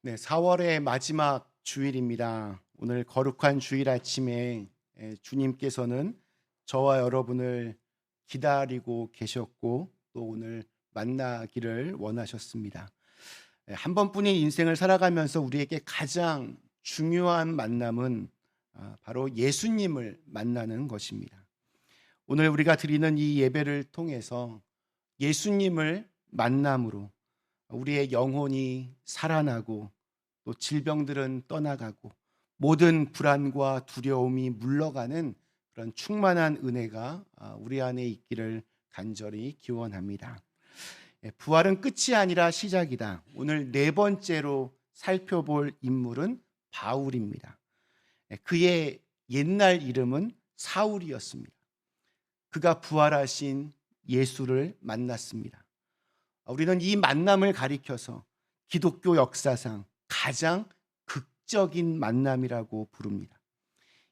네, 4월의 마지막 주일입니다. 오늘 거룩한 주일 아침에 주님께서는 저와 여러분을 기다리고 계셨고 또 오늘 만나기를 원하셨습니다. 한 번뿐인 인생을 살아가면서 우리에게 가장 중요한 만남은 바로 예수님을 만나는 것입니다. 오늘 우리가 드리는 이 예배를 통해서 예수님을 만남으로 우리의 영혼이 살아나고 또 질병들은 떠나가고 모든 불안과 두려움이 물러가는 그런 충만한 은혜가 우리 안에 있기를 간절히 기원합니다. 부활은 끝이 아니라 시작이다. 오늘 네 번째로 살펴볼 인물은 바울입니다. 그의 옛날 이름은 사울이었습니다. 그가 부활하신 예수를 만났습니다. 우리는 이 만남을 가리켜서 기독교 역사상 가장 극적인 만남이라고 부릅니다.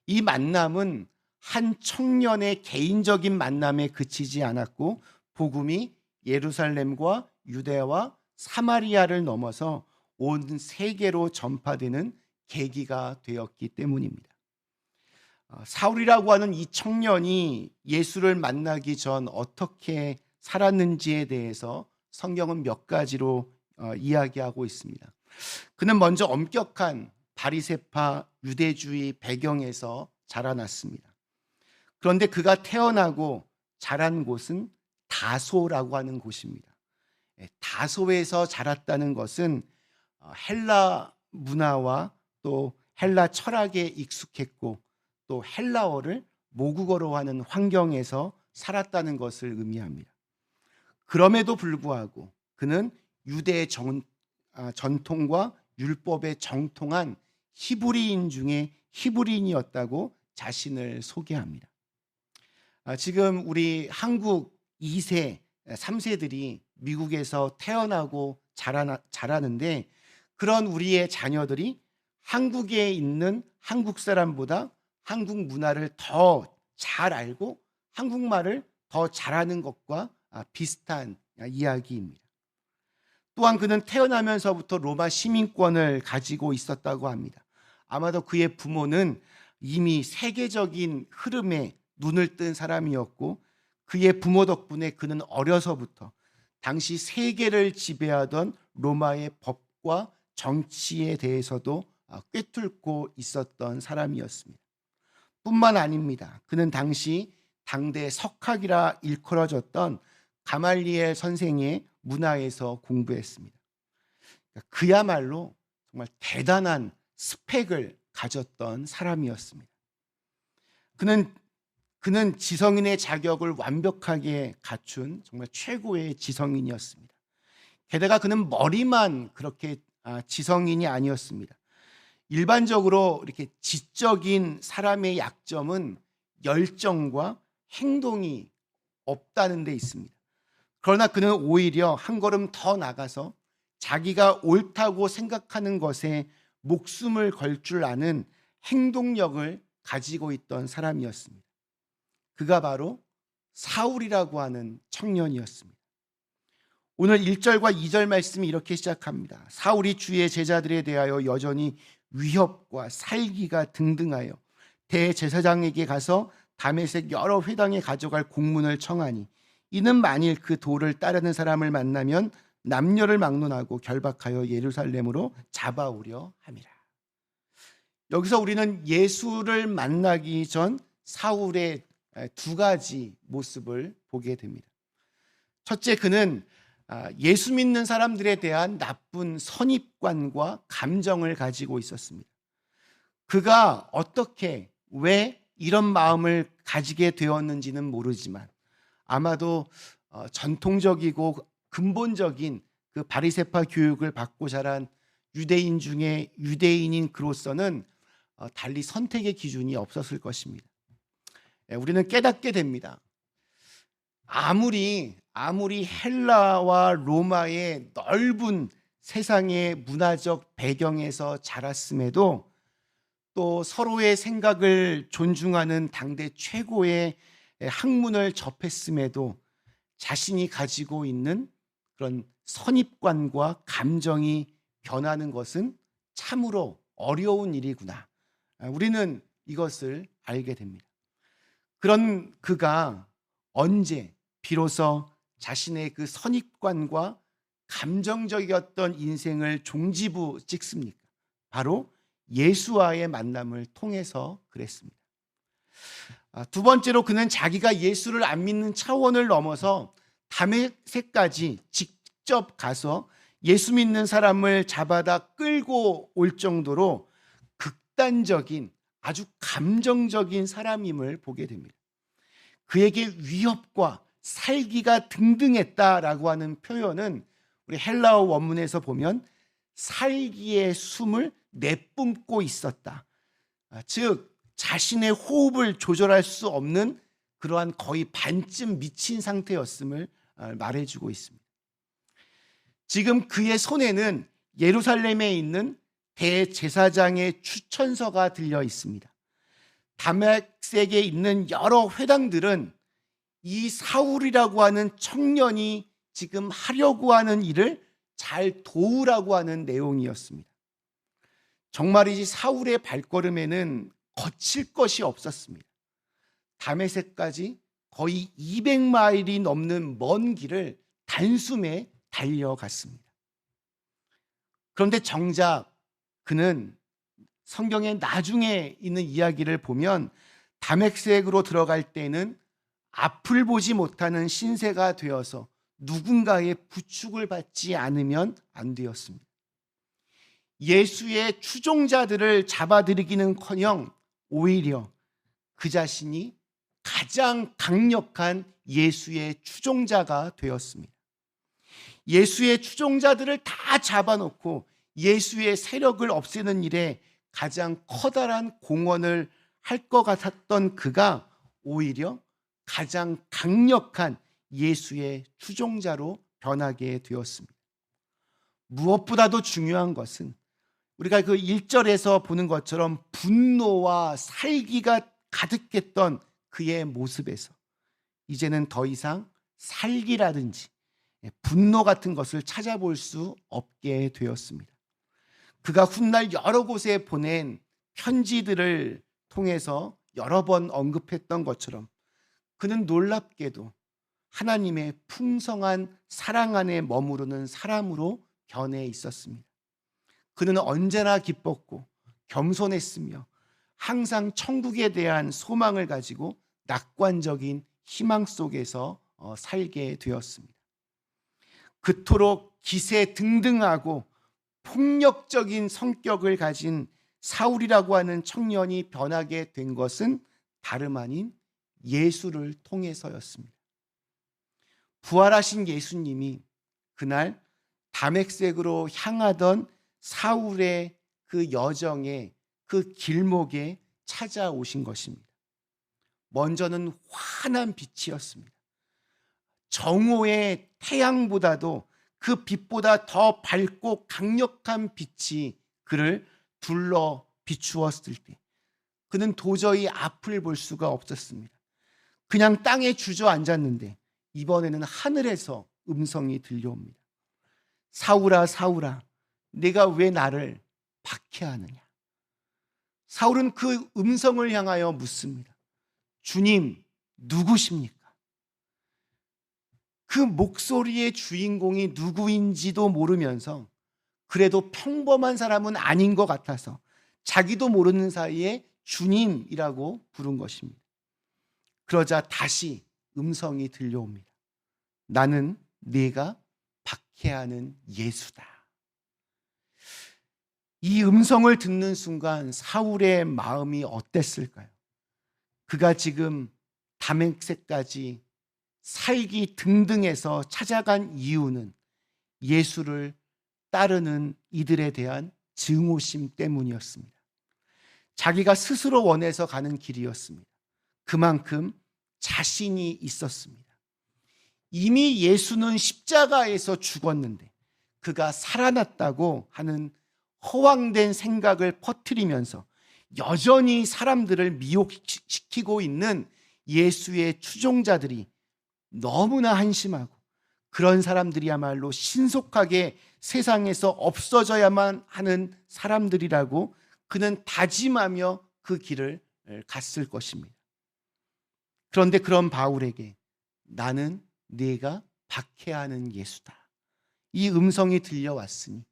이 만남은 한 청년의 개인적인 만남에 그치지 않았고 복음이 예루살렘과 유대와 사마리아를 넘어서 온 세계로 전파되는 계기가 되었기 때문입니다. 사울이라고 하는 이 청년이 예수를 만나기 전 어떻게 살았는지에 대해서 성경은 몇 가지로 이야기하고 있습니다. 그는 먼저 엄격한 바리새파 유대주의 배경에서 자라났습니다. 그런데 그가 태어나고 자란 곳은 다소라고 하는 곳입니다. 다소에서 자랐다는 것은 헬라 문화와 또 헬라 철학에 익숙했고 또 헬라어를 모국어로 하는 환경에서 살았다는 것을 의미합니다. 그럼에도 불구하고 그는 유대의 전통과 율법에 정통한 히브리인 중에 히브리인이었다고 자신을 소개합니다. 지금 우리 한국 2세, 3세들이 미국에서 태어나고 자라는데 그런 우리의 자녀들이 한국에 있는 한국 사람보다 한국 문화를 더 잘 알고 한국말을 더 잘하는 것과 비슷한 이야기입니다. 또한 그는 태어나면서부터 로마 시민권을 가지고 있었다고 합니다. 아마도 그의 부모는 이미 세계적인 흐름에 눈을 뜬 사람이었고 그의 부모 덕분에 그는 어려서부터 당시 세계를 지배하던 로마의 법과 정치에 대해서도 꿰뚫고 있었던 사람이었습니다. 뿐만 아닙니다. 그는 당시 당대 석학이라 일컬어졌던 가말리엘 선생의 문화에서 공부했습니다. 그야말로 정말 대단한 스펙을 가졌던 사람이었습니다. 그는 지성인의 자격을 완벽하게 갖춘 정말 최고의 지성인이었습니다. 게다가 그는 머리만 그렇게 지성인이 아니었습니다. 일반적으로 이렇게 지적인 사람의 약점은 열정과 행동이 없다는 데 있습니다. 그러나 그는 오히려 한 걸음 더 나가서 자기가 옳다고 생각하는 것에 목숨을 걸 줄 아는 행동력을 가지고 있던 사람이었습니다. 그가 바로 사울이라고 하는 청년이었습니다. 오늘 1절과 2절 말씀이 이렇게 시작합니다. 사울이 주의 제자들에 대하여 여전히 위협과 살기가 등등하여 대제사장에게 가서 다메섹 여러 회당에 가져갈 공문을 청하니 이는 만일 그 도를 따르는 사람을 만나면 남녀를 막론하고 결박하여 예루살렘으로 잡아오려 함이라. 여기서 우리는 예수를 만나기 전 사울의 두 가지 모습을 보게 됩니다. 첫째, 그는 예수 믿는 사람들에 대한 나쁜 선입관과 감정을 가지고 있었습니다. 그가 어떻게, 왜 이런 마음을 가지게 되었는지는 모르지만 아마도 전통적이고 근본적인 그 바리새파 교육을 받고 자란 유대인 중에 유대인인 그로서는 달리 선택의 기준이 없었을 것입니다. 우리는 깨닫게 됩니다. 아무리 헬라와 로마의 넓은 세상의 문화적 배경에서 자랐음에도 또 서로의 생각을 존중하는 당대 최고의 학문을 접했음에도 자신이 가지고 있는 그런 선입관과 감정이 변하는 것은 참으로 어려운 일이구나. 우리는 이것을 알게 됩니다. 그런 그가 언제 비로소 자신의 그 선입관과 감정적이었던 인생을 종지부 찍습니까? 바로 예수와의 만남을 통해서 그랬습니다. 두 번째로 그는 자기가 예수를 안 믿는 차원을 넘어서 다메섹까지 직접 가서 예수 믿는 사람을 잡아다 끌고 올 정도로 극단적인 아주 감정적인 사람임을 보게 됩니다. 그에게 위협과 살기가 등등했다라고 하는 표현은 우리 헬라어 원문에서 보면 살기의 숨을 내뿜고 있었다. 즉 자신의 호흡을 조절할 수 없는 그러한 거의 반쯤 미친 상태였음을 말해주고 있습니다. 지금 그의 손에는 예루살렘에 있는 대제사장의 추천서가 들려 있습니다. 다메섹에 있는 여러 회당들은 이 사울이라고 하는 청년이 지금 하려고 하는 일을 잘 도우라고 하는 내용이었습니다. 정말이지 사울의 발걸음에는 거칠 것이 없었습니다. 다메섹까지 거의 200마일이 넘는 먼 길을 단숨에 달려갔습니다. 그런데 정작 그는 성경의 나중에 있는 이야기를 보면 다메섹으로 들어갈 때는 앞을 보지 못하는 신세가 되어서 누군가의 부축을 받지 않으면 안 되었습니다. 예수의 추종자들을 잡아들이기는커녕 오히려 그 자신이 가장 강력한 예수의 추종자가 되었습니다. 예수의 추종자들을 다 잡아놓고 예수의 세력을 없애는 일에 가장 커다란 공헌을 할 것 같았던 그가 오히려 가장 강력한 예수의 추종자로 변하게 되었습니다. 무엇보다도 중요한 것은 우리가 그 1절에서 보는 것처럼 분노와 살기가 가득했던 그의 모습에서 이제는 더 이상 살기라든지 분노 같은 것을 찾아볼 수 없게 되었습니다. 그가 훗날 여러 곳에 보낸 편지들을 통해서 여러 번 언급했던 것처럼 그는 놀랍게도 하나님의 풍성한 사랑 안에 머무르는 사람으로 변해 있었습니다. 그는 언제나 기뻤고 겸손했으며 항상 천국에 대한 소망을 가지고 낙관적인 희망 속에서 살게 되었습니다. 그토록 기세등등하고 폭력적인 성격을 가진 사울이라고 하는 청년이 변하게 된 것은 다름 아닌 예수를 통해서였습니다. 부활하신 예수님이 그날 다메섹으로 향하던 사울의 그 여정에 그 길목에 찾아오신 것입니다. 먼저는 환한 빛이었습니다. 정오의 태양보다도 그 빛보다 더 밝고 강력한 빛이 그를 둘러 비추었을 때 그는 도저히 앞을 볼 수가 없었습니다. 그냥 땅에 주저앉았는데 이번에는 하늘에서 음성이 들려옵니다. 사울아 사울아 내가 왜 나를 박해하느냐. 사울은 그 음성을 향하여 묻습니다. 주님 누구십니까? 그 목소리의 주인공이 누구인지도 모르면서 그래도 평범한 사람은 아닌 것 같아서 자기도 모르는 사이에 주님이라고 부른 것입니다. 그러자 다시 음성이 들려옵니다. 나는 네가 박해하는 예수다. 이 음성을 듣는 순간 사울의 마음이 어땠을까요? 그가 지금 다메섹까지 살기 등등해서 찾아간 이유는 예수를 따르는 이들에 대한 증오심 때문이었습니다. 자기가 스스로 원해서 가는 길이었습니다. 그만큼 자신이 있었습니다. 이미 예수는 십자가에서 죽었는데 그가 살아났다고 하는 허황된 생각을 퍼뜨리면서 여전히 사람들을 미혹시키고 있는 예수의 추종자들이 너무나 한심하고 그런 사람들이야말로 신속하게 세상에서 없어져야만 하는 사람들이라고 그는 다짐하며 그 길을 갔을 것입니다. 그런데 그런 바울에게 나는 네가 박해하는 예수다, 이 음성이 들려왔으니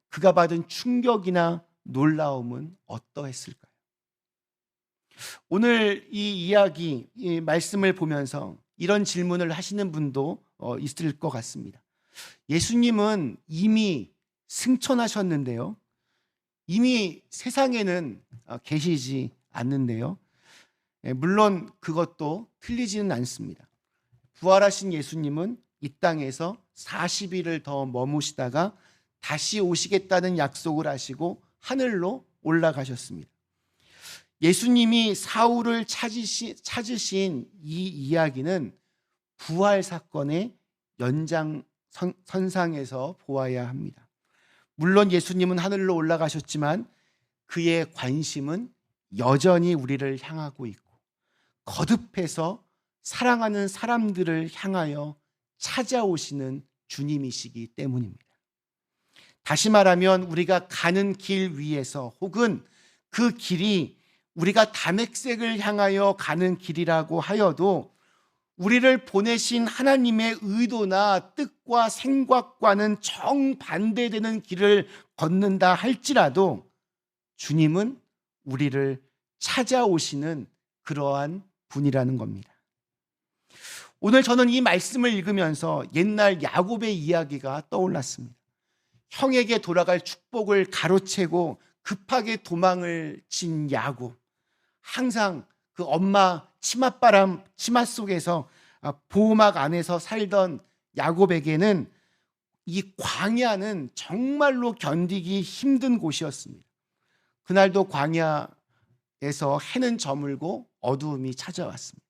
그가 받은 충격이나 놀라움은 어떠했을까요? 오늘 이 이야기, 이 말씀을 보면서 이런 질문을 하시는 분도 있을 것 같습니다. 예수님은 이미 승천하셨는데요, 이미 세상에는 계시지 않는데요. 물론 그것도 틀리지는 않습니다. 부활하신 예수님은 이 땅에서 40일을 더 머무시다가 다시 오시겠다는 약속을 하시고 하늘로 올라가셨습니다. 예수님이 사울을 찾으신 이 이야기는 부활 사건의 연장선상에서 보아야 합니다. 물론 예수님은 하늘로 올라가셨지만 그의 관심은 여전히 우리를 향하고 있고 거듭해서 사랑하는 사람들을 향하여 찾아오시는 주님이시기 때문입니다. 다시 말하면 우리가 가는 길 위에서 혹은 그 길이 우리가 다맥색을 향하여 가는 길이라고 하여도 우리를 보내신 하나님의 의도나 뜻과 생각과는 정반대되는 길을 걷는다 할지라도 주님은 우리를 찾아오시는 그러한 분이라는 겁니다. 오늘 저는 이 말씀을 읽으면서 옛날 야곱의 이야기가 떠올랐습니다. 형에게 돌아갈 축복을 가로채고 급하게 도망을 친 야곱. 항상 그 엄마 치마 속에서 보호막 안에서 살던 야곱에게는 이 광야는 정말로 견디기 힘든 곳이었습니다. 그날도 광야에서 해는 저물고 어두움이 찾아왔습니다.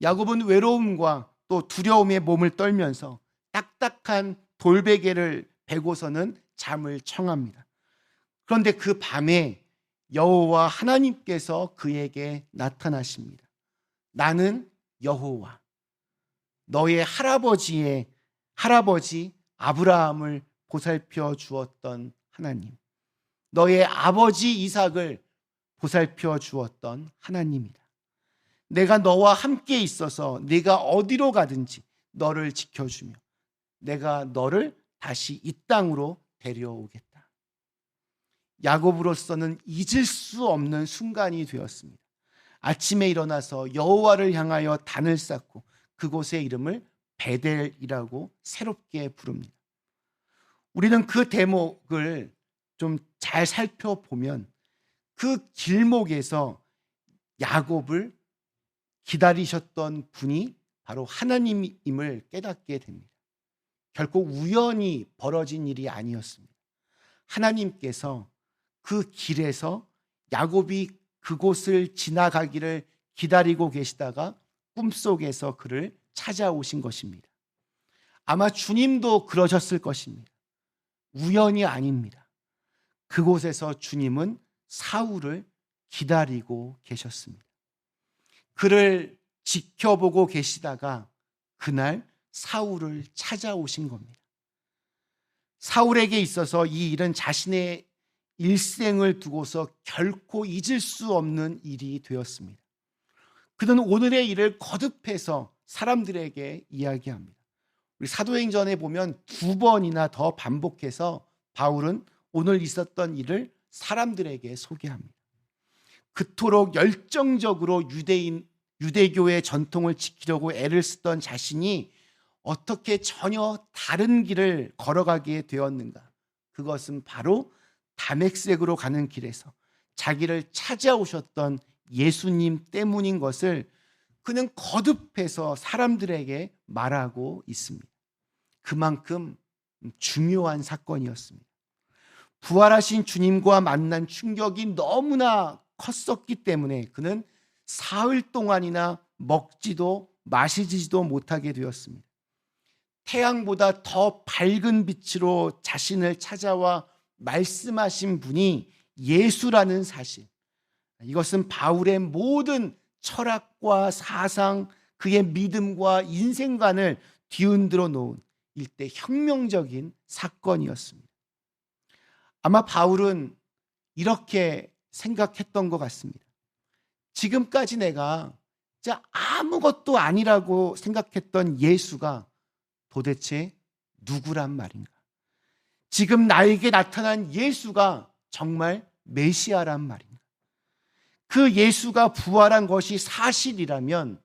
야곱은 외로움과 또 두려움에 몸을 떨면서 딱딱한 돌베개를 베고서는 잠을 청합니다. 그런데 그 밤에 여호와 하나님께서 그에게 나타나십니다. 나는 여호와, 너의 할아버지 아브라함을 보살펴 주었던 하나님, 너의 아버지 이삭을 보살펴 주었던 하나님이다. 내가 너와 함께 있어서 네가 어디로 가든지 너를 지켜주며 내가 너를 다시 이 땅으로 데려오겠다. 야곱으로서는 잊을 수 없는 순간이 되었습니다. 아침에 일어나서 여호와를 향하여 단을 쌓고 그곳의 이름을 베델이라고 새롭게 부릅니다. 우리는 그 대목을 좀 잘 살펴보면 그 길목에서 야곱을 기다리셨던 분이 바로 하나님임을 깨닫게 됩니다. 결코 우연히 벌어진 일이 아니었습니다. 하나님께서 그 길에서 야곱이 그곳을 지나가기를 기다리고 계시다가 꿈속에서 그를 찾아오신 것입니다. 아마 주님도 그러셨을 것입니다. 우연이 아닙니다. 그곳에서 주님은 사울을 기다리고 계셨습니다. 그를 지켜보고 계시다가 그날 사울을 찾아오신 겁니다. 사울에게 있어서 이 일은 자신의 일생을 두고서 결코 잊을 수 없는 일이 되었습니다. 그는 오늘의 일을 거듭해서 사람들에게 이야기합니다. 우리 사도행전에 보면 2번이나 더 반복해서 바울은 오늘 있었던 일을 사람들에게 소개합니다. 그토록 열정적으로 유대교의 전통을 지키려고 애를 쓰던 자신이 어떻게 전혀 다른 길을 걸어가게 되었는가? 그것은 바로 다맥색으로 가는 길에서 자기를 찾아오셨던 예수님 때문인 것을 그는 거듭해서 사람들에게 말하고 있습니다. 그만큼 중요한 사건이었습니다. 부활하신 주님과 만난 충격이 너무나 컸었기 때문에 그는 사흘 동안이나 먹지도 마시지도 못하게 되었습니다. 태양보다 더 밝은 빛으로 자신을 찾아와 말씀하신 분이 예수라는 사실, 이것은 바울의 모든 철학과 사상, 그의 믿음과 인생관을 뒤흔들어 놓은 일대 혁명적인 사건이었습니다. 아마 바울은 이렇게 생각했던 것 같습니다. 지금까지 내가 진짜 아무것도 아니라고 생각했던 예수가 도대체 누구란 말인가? 지금 나에게 나타난 예수가 정말 메시아란 말인가? 그 예수가 부활한 것이 사실이라면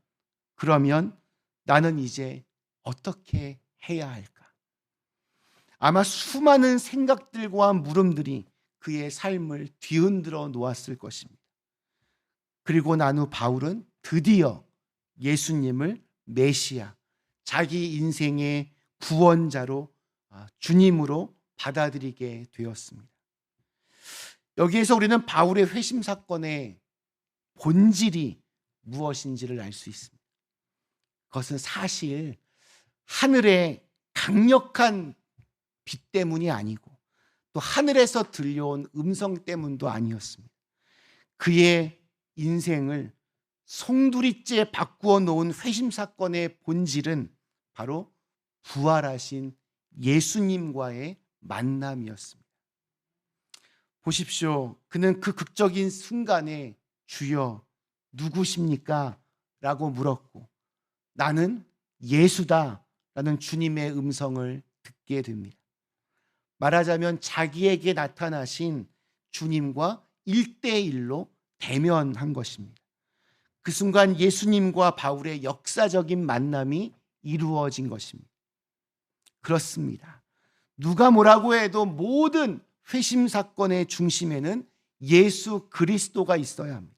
그러면 나는 이제 어떻게 해야 할까? 아마 수많은 생각들과 물음들이 그의 삶을 뒤흔들어 놓았을 것입니다. 그리고 난 후 바울은 드디어 예수님을 메시아, 자기 인생의 구원자로, 주님으로 받아들이게 되었습니다. 여기에서 우리는 바울의 회심 사건의 본질이 무엇인지를 알 수 있습니다. 그것은 사실 하늘의 강력한 빛 때문이 아니고 또 하늘에서 들려온 음성 때문도 아니었습니다. 그의 인생을 송두리째 바꾸어 놓은 회심 사건의 본질은 바로 부활하신 예수님과의 만남이었습니다. 보십시오. 그는 그 극적인 순간에 주여 누구십니까? 라고 물었고 나는 예수다 라는 주님의 음성을 듣게 됩니다. 말하자면 자기에게 나타나신 주님과 1대1로 대면한 것입니다. 그 순간 예수님과 바울의 역사적인 만남이 이루어진 것입니다. 그렇습니다. 누가 뭐라고 해도 모든 회심 사건의 중심에는 예수 그리스도가 있어야 합니다.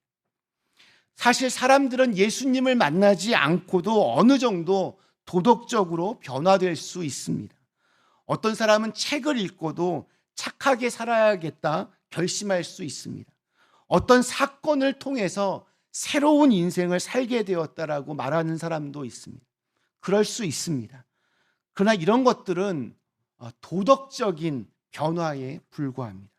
사실 사람들은 예수님을 만나지 않고도 어느 정도 도덕적으로 변화될 수 있습니다. 어떤 사람은 책을 읽고도 착하게 살아야겠다 결심할 수 있습니다. 어떤 사건을 통해서 새로운 인생을 살게 되었다라고 말하는 사람도 있습니다. 그럴 수 있습니다. 그러나 이런 것들은 도덕적인 변화에 불과합니다.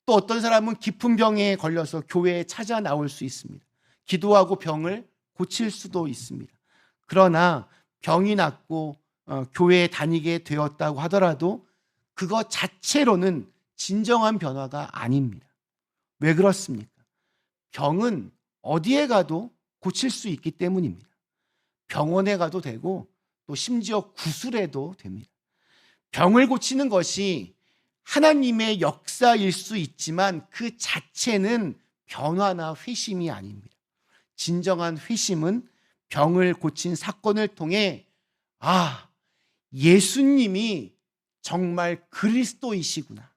또 어떤 사람은 깊은 병에 걸려서 교회에 찾아 나올 수 있습니다. 기도하고 병을 고칠 수도 있습니다. 그러나 병이 낫고 교회에 다니게 되었다고 하더라도 그것 자체로는 진정한 변화가 아닙니다. 왜 그렇습니까? 병은 어디에 가도 고칠 수 있기 때문입니다. 병원에 가도 되고 또 심지어 구술해도 됩니다. 병을 고치는 것이 하나님의 역사일 수 있지만 그 자체는 변화나 회심이 아닙니다. 진정한 회심은 병을 고친 사건을 통해 예수님이 정말 그리스도이시구나.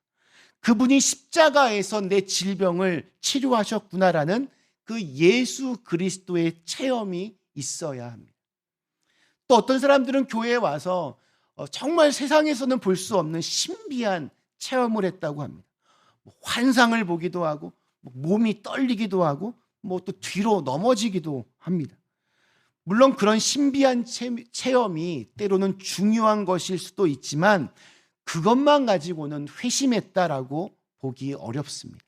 그분이 십자가에서 내 질병을 치료하셨구나라는 그 예수 그리스도의 체험이 있어야 합니다. 또 어떤 사람들은 교회에 와서 정말 세상에서는 볼 수 없는 신비한 체험을 했다고 합니다. 환상을 보기도 하고 몸이 떨리기도 하고 또 뒤로 넘어지기도 합니다. 물론 그런 신비한 체험이 때로는 중요한 것일 수도 있지만 그것만 가지고는 회심했다라고 보기 어렵습니다.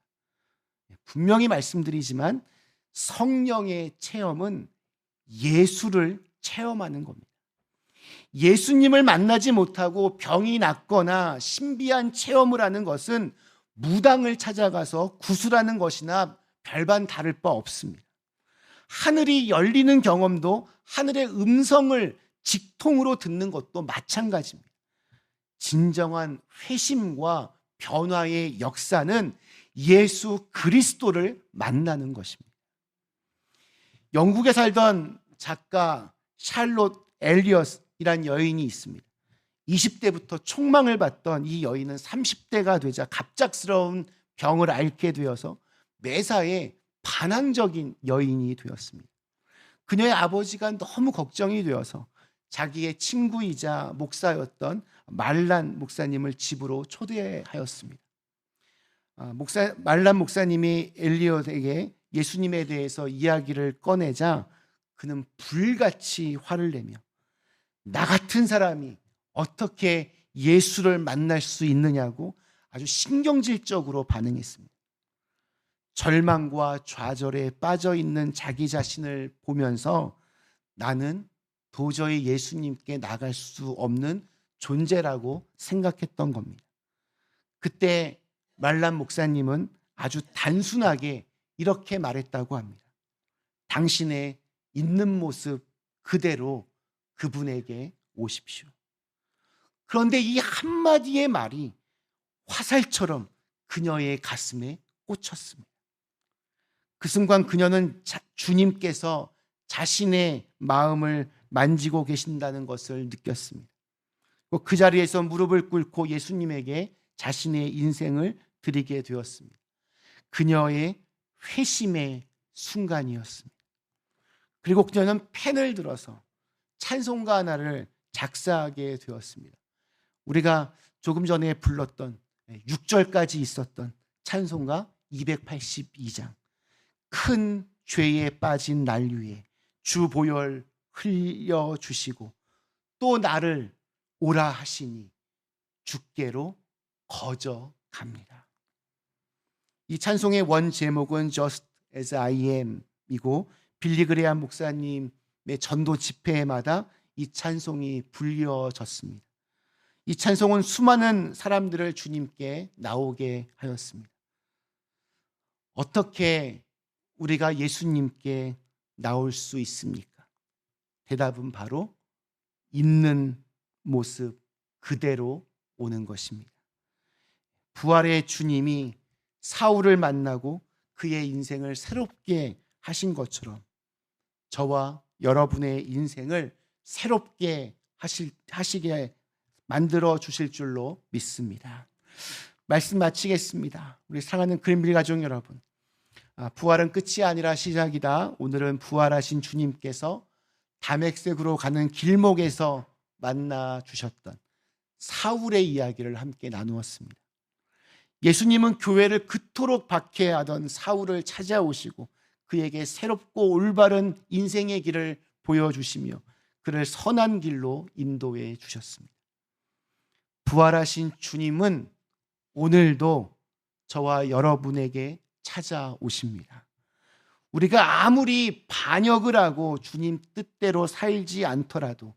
분명히 말씀드리지만 성령의 체험은 예수를 체험하는 겁니다. 예수님을 만나지 못하고 병이 낫거나 신비한 체험을 하는 것은 무당을 찾아가서 구슬하는 것이나 별반 다를 바 없습니다. 하늘이 열리는 경험도 하늘의 음성을 직통으로 듣는 것도 마찬가지입니다. 진정한 회심과 변화의 역사는 예수 그리스도를 만나는 것입니다. 영국에 살던 작가 샬롯 엘리엇이란 여인이 있습니다. 20대부터 촉망을 받던 이 여인은 30대가 되자 갑작스러운 병을 앓게 되어서 매사에 반항적인 여인이 되었습니다. 그녀의 아버지가 너무 걱정이 되어서 자기의 친구이자 목사였던 말란 목사님을 집으로 초대하였습니다. 말란 목사님이 엘리엇에게 예수님에 대해서 이야기를 꺼내자 그는 불같이 화를 내며 나 같은 사람이 어떻게 예수를 만날 수 있느냐고 아주 신경질적으로 반응했습니다. 절망과 좌절에 빠져 있는 자기 자신을 보면서 나는 도저히 예수님께 나갈 수 없는 존재라고 생각했던 겁니다. 그때 말란 목사님은 아주 단순하게 이렇게 말했다고 합니다. 당신의 있는 모습 그대로 그분에게 오십시오. 그런데 이 한마디의 말이 화살처럼 그녀의 가슴에 꽂혔습니다. 그 순간 그녀는 주님께서 자신의 마음을 만지고 계신다는 것을 느꼈습니다. 그 자리에서 무릎을 꿇고 예수님에게 자신의 인생을 드리게 되었습니다. 그녀의 회심의 순간이었습니다. 그리고 그녀는 펜을 들어서 찬송가 하나를 작사하게 되었습니다. 우리가 조금 전에 불렀던 6절까지 있었던 찬송가 282장. 큰 죄에 빠진 날 위에 주 보혈 흘려주시고 또 나를 오라 하시니 주께로 거저 갑니다. 이 찬송의 원 제목은 Just as I am 이고 빌리 그레이엄 목사님의 전도 집회마다 이 찬송이 불려졌습니다. 이 찬송은 수많은 사람들을 주님께 나오게 하였습니다. 어떻게 우리가 예수님께 나올 수 있습니까? 대답은 바로 있는 모습 그대로 오는 것입니다. 부활의 주님이 사울을 만나고 그의 인생을 새롭게 하신 것처럼 저와 여러분의 인생을 새롭게 하시게 만들어 주실 줄로 믿습니다. 말씀 마치겠습니다. 우리 사랑하는 그린빌 가족 여러분, 부활은 끝이 아니라 시작이다. 오늘은 부활하신 주님께서 다메섹으로 가는 길목에서 만나 주셨던 사울의 이야기를 함께 나누었습니다. 예수님은 교회를 그토록 박해하던 사울을 찾아오시고 그에게 새롭고 올바른 인생의 길을 보여주시며 그를 선한 길로 인도해 주셨습니다. 부활하신 주님은 오늘도 저와 여러분에게 찾아오십니다. 우리가 아무리 반역을 하고 주님 뜻대로 살지 않더라도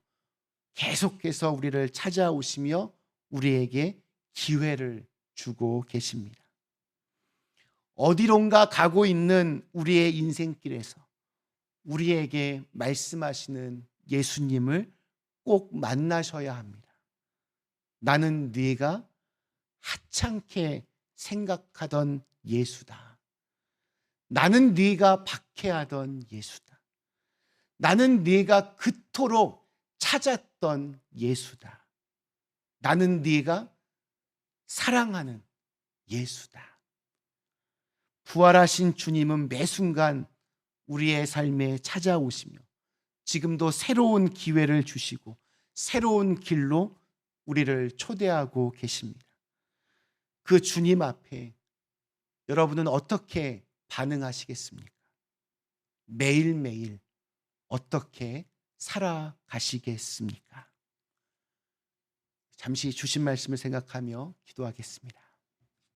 계속해서 우리를 찾아오시며 우리에게 기회를 주고 계십니다. 어디론가 가고 있는 우리의 인생길에서 우리에게 말씀하시는 예수님을 꼭 만나셔야 합니다. 나는 네가 하찮게 생각하던 예수다. 나는 네가 박해하던 예수다. 나는 네가 그토록 찾았던 예수다. 나는 네가 사랑하는 예수다. 부활하신 주님은 매 순간 우리의 삶에 찾아오시며 지금도 새로운 기회를 주시고 새로운 길로 우리를 초대하고 계십니다. 그 주님 앞에 여러분은 어떻게 반응하시겠습니까? 매일매일 어떻게 살아가시겠습니까? 잠시 주신 말씀을 생각하며 기도하겠습니다.